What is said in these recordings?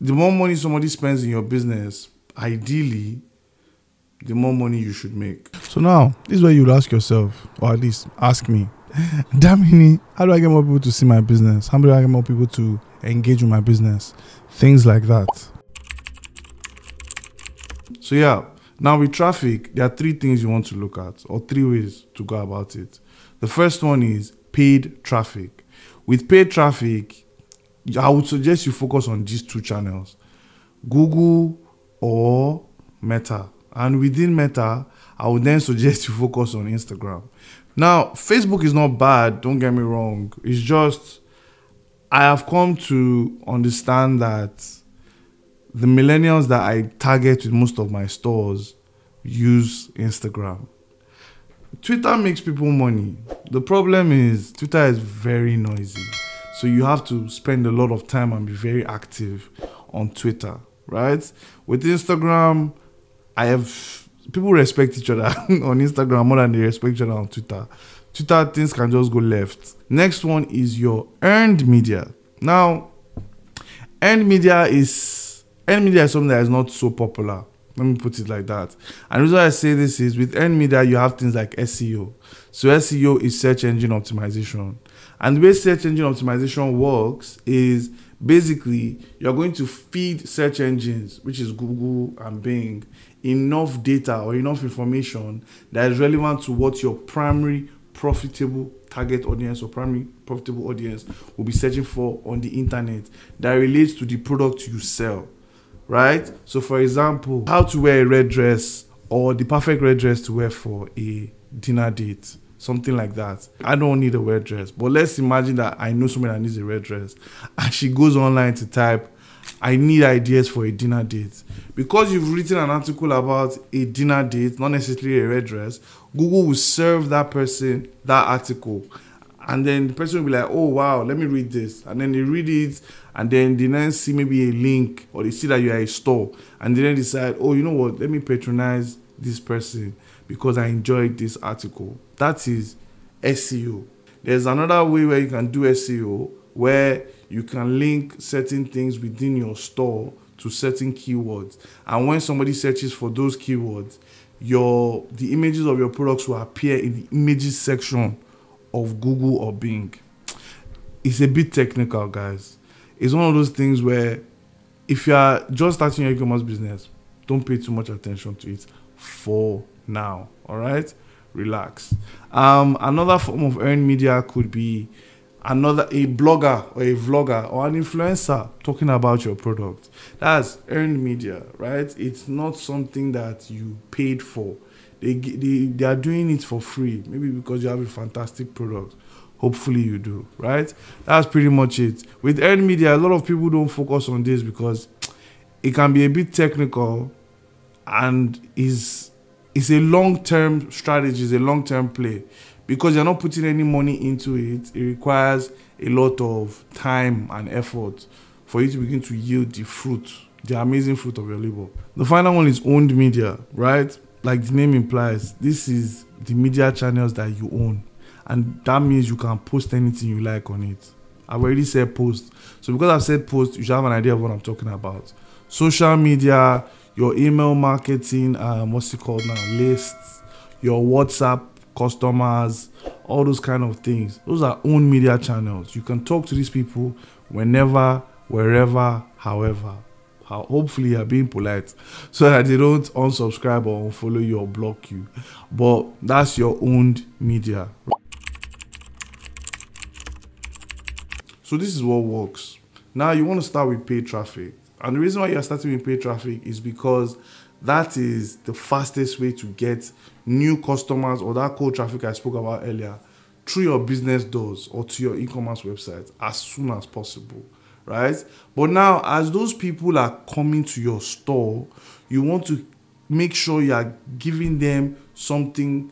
the more money somebody spends in your business, ideally, the more money you should make. So now, this is where you would ask yourself, or at least ask me, Damini, how do I get more people to see my business? How do I get more people to engage with my business? Things like that. So yeah, now with traffic, there are 3 things you want to look at, or 3 ways to go about it. The first one is paid traffic. With paid traffic, I would suggest you focus on these 2 channels, Google or Meta. And within Meta, I would then suggest you focus on Instagram. Now, Facebook is not bad, don't get me wrong. It's just, I have come to understand that the millennials that I target with most of my stores use Instagram. Twitter makes people money. The problem is Twitter is very noisy. So you have to spend a lot of time and be very active on Twitter, right? With Instagram, people respect each other on Instagram more than they respect each other on Twitter. Twitter, things can just go left. Next one is your earned media. Now, earned media is something that is not so popular. Let me put it like that. And the reason why I say this is with earned media, you have things like SEO. So SEO is search engine optimization. And the way search engine optimization works is basically you're going to feed search engines, which is Google and Bing, enough data or enough information that is relevant to what your primary profitable target audience or primary profitable audience will be searching for on the internet that relates to the product you sell, right? So for example, how to wear a red dress or the perfect red dress to wear for a dinner date, something like that. I don't need a red dress, but let's imagine that I know somebody that needs a red dress and she goes online to type, I need ideas for a dinner date. Because you've written an article about a dinner date, not necessarily a red dress, Google will serve that person that article. And then the person will be like, oh, wow, let me read this. And then they read it, and then they then see maybe a link, or they see that you are a store. And they then decide, oh, you know what, let me patronize this person because I enjoyed this article. That is SEO. There's another way where you can do SEO, where you can link certain things within your store to certain keywords. And when somebody searches for those keywords, the images of your products will appear in the images section of Google or Bing. It's a bit technical, guys. It's one of those things where if you are just starting your e-commerce business, don't pay too much attention to it for now. All right? Relax. Another form of earned media could be a blogger or a vlogger or an influencer talking about your product. That's earned media, right? It's not something that you paid for. They are doing it for free, maybe because you have a fantastic product. Hopefully you do, right? That's pretty much it. With earned media, a lot of people don't focus on this because it can be a bit technical and is a long-term strategy, it's a long-term play. Because you're not putting any money into it, it requires a lot of time and effort for you to begin to yield the amazing fruit of your labor. The final one is owned media, right? Like the name implies, this is the media channels that you own. And that means you can post anything you like on it. I've already said post. So because I've said post, you should have an idea of what I'm talking about. Social media, your email marketing, lists, your WhatsApp customers, all those kind of things. Those are own media channels. You can talk to these people whenever, wherever, however. Hopefully you're being polite so that they don't unsubscribe or unfollow you or block you. But that's your owned media. So this is what works. Now you want to start with paid traffic. And the reason why you're starting with paid traffic is because that is the fastest way to get new customers or that cold traffic I spoke about earlier through your business doors or to your e-commerce website as soon as possible, right? But now, as those people are coming to your store, you want to make sure you are giving them something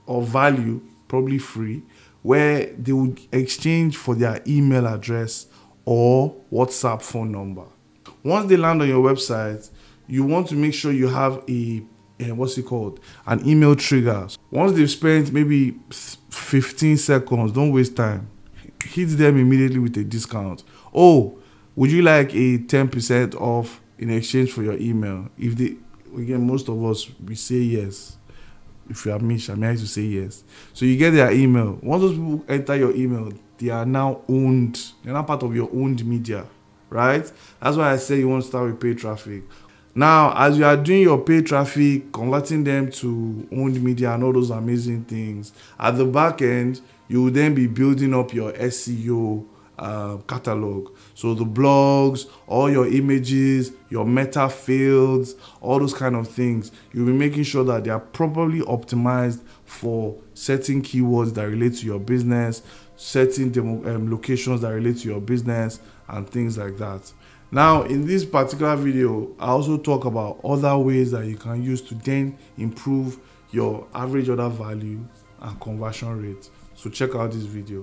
of value, probably free, where they would exchange for their email address or WhatsApp phone number. Once they land on your website, you want to make sure you have an email trigger. Once they've spent maybe 15 seconds, don't waste time. Hit them immediately with a discount. Oh, Would you like a 10% off in exchange for your email? If they, again, most of us, we say yes. If you are me, I used to say yes. So you get their email. Once those people enter your email, they are now owned. They're now part of your owned media, right? That's why I say you want to start with paid traffic. Now, as you are doing your paid traffic, converting them to owned media and all those amazing things, at the back end, you will then be building up your SEO catalog. So the blogs, all your images, your meta fields, all those kind of things, you'll be making sure that they are properly optimized for certain keywords that relate to your business, certain locations that relate to your business, and things like that. Now, in this particular video, I also talk about other ways that you can use to then improve your average order value and conversion rate. So check out this video.